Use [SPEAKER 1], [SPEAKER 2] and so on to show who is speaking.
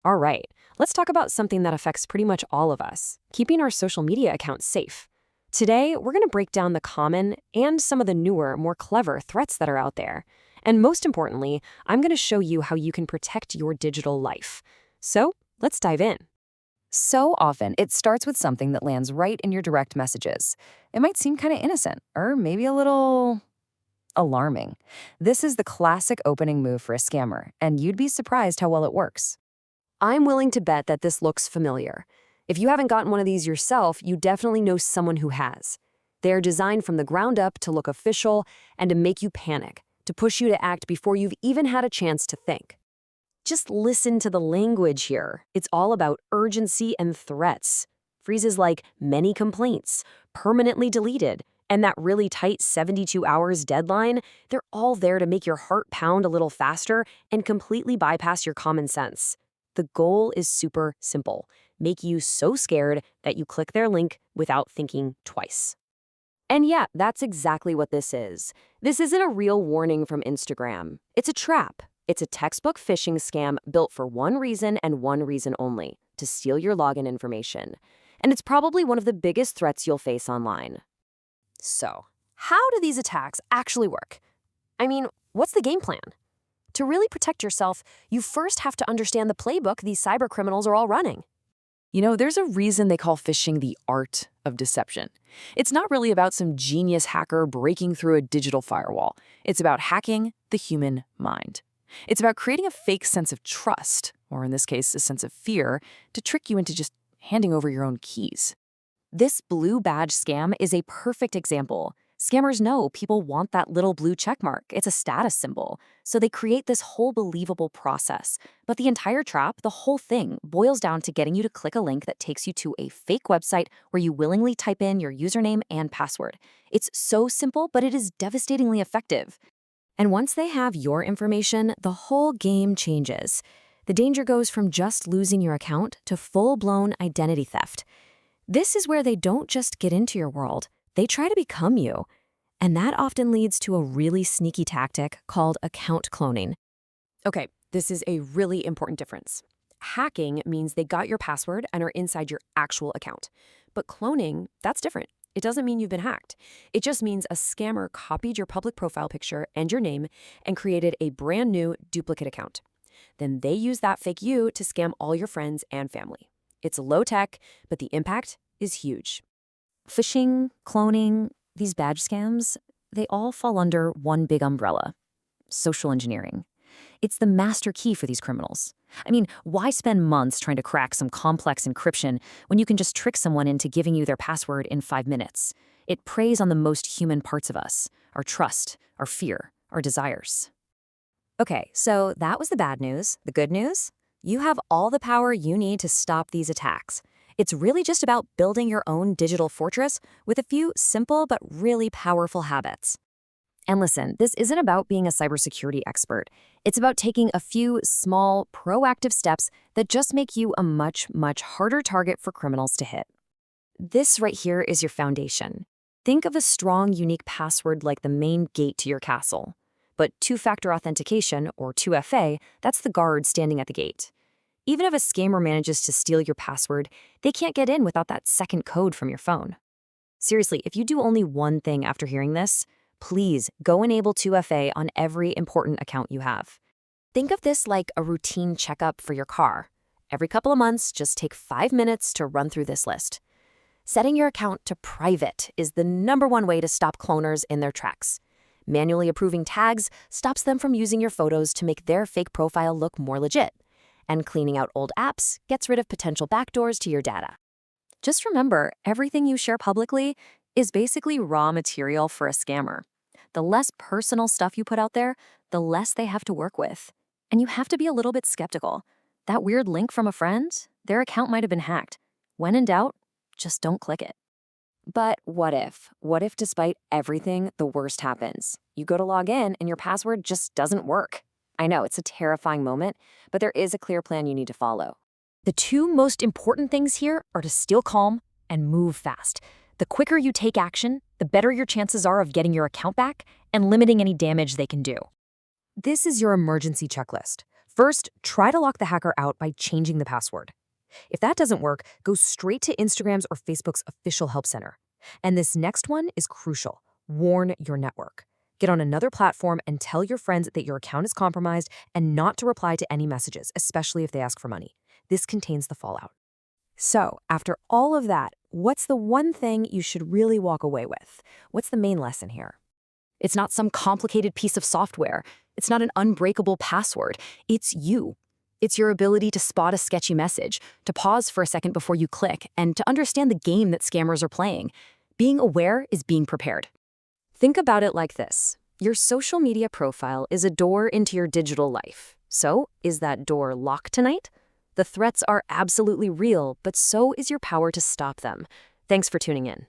[SPEAKER 1] All right, let's talk about something that affects pretty much all of us, keeping our social media accounts safe. Today, we're going to break down the common and some of the newer, more clever threats that are out there. And most importantly, I'm going to show you how you can protect your digital life. So, let's dive in.
[SPEAKER 2] So often, it starts with something that lands right in your direct messages. It might seem kind of innocent, or maybe a little alarming. This is the classic opening move for a scammer, and you'd be surprised how well it works.
[SPEAKER 1] I'm willing to bet that this looks familiar. If you haven't gotten one of these yourself, you definitely know someone who has. They're designed from the ground up to look official and to make you panic, to push you to act before you've even had a chance to think. Just listen to the language here. It's all about urgency and threats. Phrases like many complaints, permanently deleted, and that really tight 72 hours deadline, they're all there to make your heart pound a little faster and completely bypass your common sense. The goal is super simple. Make you so scared that you click their link without thinking twice. And yeah, that's exactly what this is. This isn't a real warning from Instagram. It's a trap. It's a textbook phishing scam built for one reason and one reason only, to steal your login information. And it's probably one of the biggest threats you'll face online. So, how do these attacks actually work? I mean, what's the game plan? To really protect yourself, you first have to understand the playbook these cybercriminals are all running.
[SPEAKER 2] There's a reason they call phishing the art of deception. It's not really about some genius hacker breaking through a digital firewall. It's about hacking the human mind. It's about creating a fake sense of trust, or in this case, a sense of fear, to trick you into just handing over your own keys. This blue badge scam is a perfect example. Scammers know people want that little blue check mark. It's a status symbol. So they create this whole believable process. But the entire trap, the whole thing, boils down to getting you to click a link that takes you to a fake website where you willingly type in your username and password. It's so simple, but it is devastatingly effective. And once they have your information, the whole game changes. The danger goes from just losing your account to full-blown identity theft. This is where they don't just get into your world. They try to become you. And that often leads to a really sneaky tactic called account cloning. Okay, this is a really important difference. Hacking means they got your password and are inside your actual account. But cloning, that's different. It doesn't mean you've been hacked. It just means a scammer copied your public profile picture and your name and created a brand new duplicate account. Then they use that fake you to scam all your friends and family. It's low tech, but the impact is huge. Phishing, cloning, these badge scams, they all fall under one big umbrella: social engineering. It's the master key for these criminals. I mean, why spend months trying to crack some complex encryption when you can just trick someone into giving you their password in 5 minutes? It preys on the most human parts of us: our trust, our fear, our desires. Okay, so that was the bad news. The good news? You have all the power you need to stop these attacks. It's really just about building your own digital fortress with a few simple but really powerful habits. And listen, this isn't about being a cybersecurity expert. It's about taking a few small, proactive steps that just make you a much, much harder target for criminals to hit. This right here is your foundation. Think of a strong, unique password like the main gate to your castle. But two-factor authentication, or 2FA, that's the guard standing at the gate. Even if a scammer manages to steal your password, they can't get in without that second code from your phone. Seriously, if you do only one thing after hearing this, please go enable 2FA on every important account you have. Think of this like a routine checkup for your car. Every couple of months, just take 5 minutes to run through this list. Setting your account to private is the #1 way to stop cloners in their tracks. Manually approving tags stops them from using your photos to make their fake profile look more legit. And cleaning out old apps gets rid of potential backdoors to your data. Just remember, everything you share publicly is basically raw material for a scammer. The less personal stuff you put out there, the less they have to work with. And you have to be a little bit skeptical. That weird link from a friend, their account might have been hacked. When in doubt, just don't click it. But what if? What if despite everything, the worst happens? You go to log in and your password just doesn't work. I know, it's a terrifying moment, but there is a clear plan you need to follow. The two most important things here are to stay calm and move fast. The quicker you take action, the better your chances are of getting your account back and limiting any damage they can do. This is your emergency checklist.
[SPEAKER 1] First, try to lock the hacker out by changing the password. If that doesn't work, go straight to Instagram's or Facebook's official help center. And this next one is crucial. Warn your network. Get on another platform and tell your friends that your account is compromised and not to reply to any messages, especially if they ask for money. This contains the fallout. So, after all of that, what's the one thing you should really walk away with? What's the main lesson here? It's not some complicated piece of software. It's not an unbreakable password. It's you. It's your ability to spot a sketchy message, to pause for a second before you click, and to understand the game that scammers are playing. Being aware is being prepared. Think about it like this. Your social media profile is a door into your digital life. So, is that door locked tonight? The threats are absolutely real, but so is your power to stop them. Thanks for tuning in.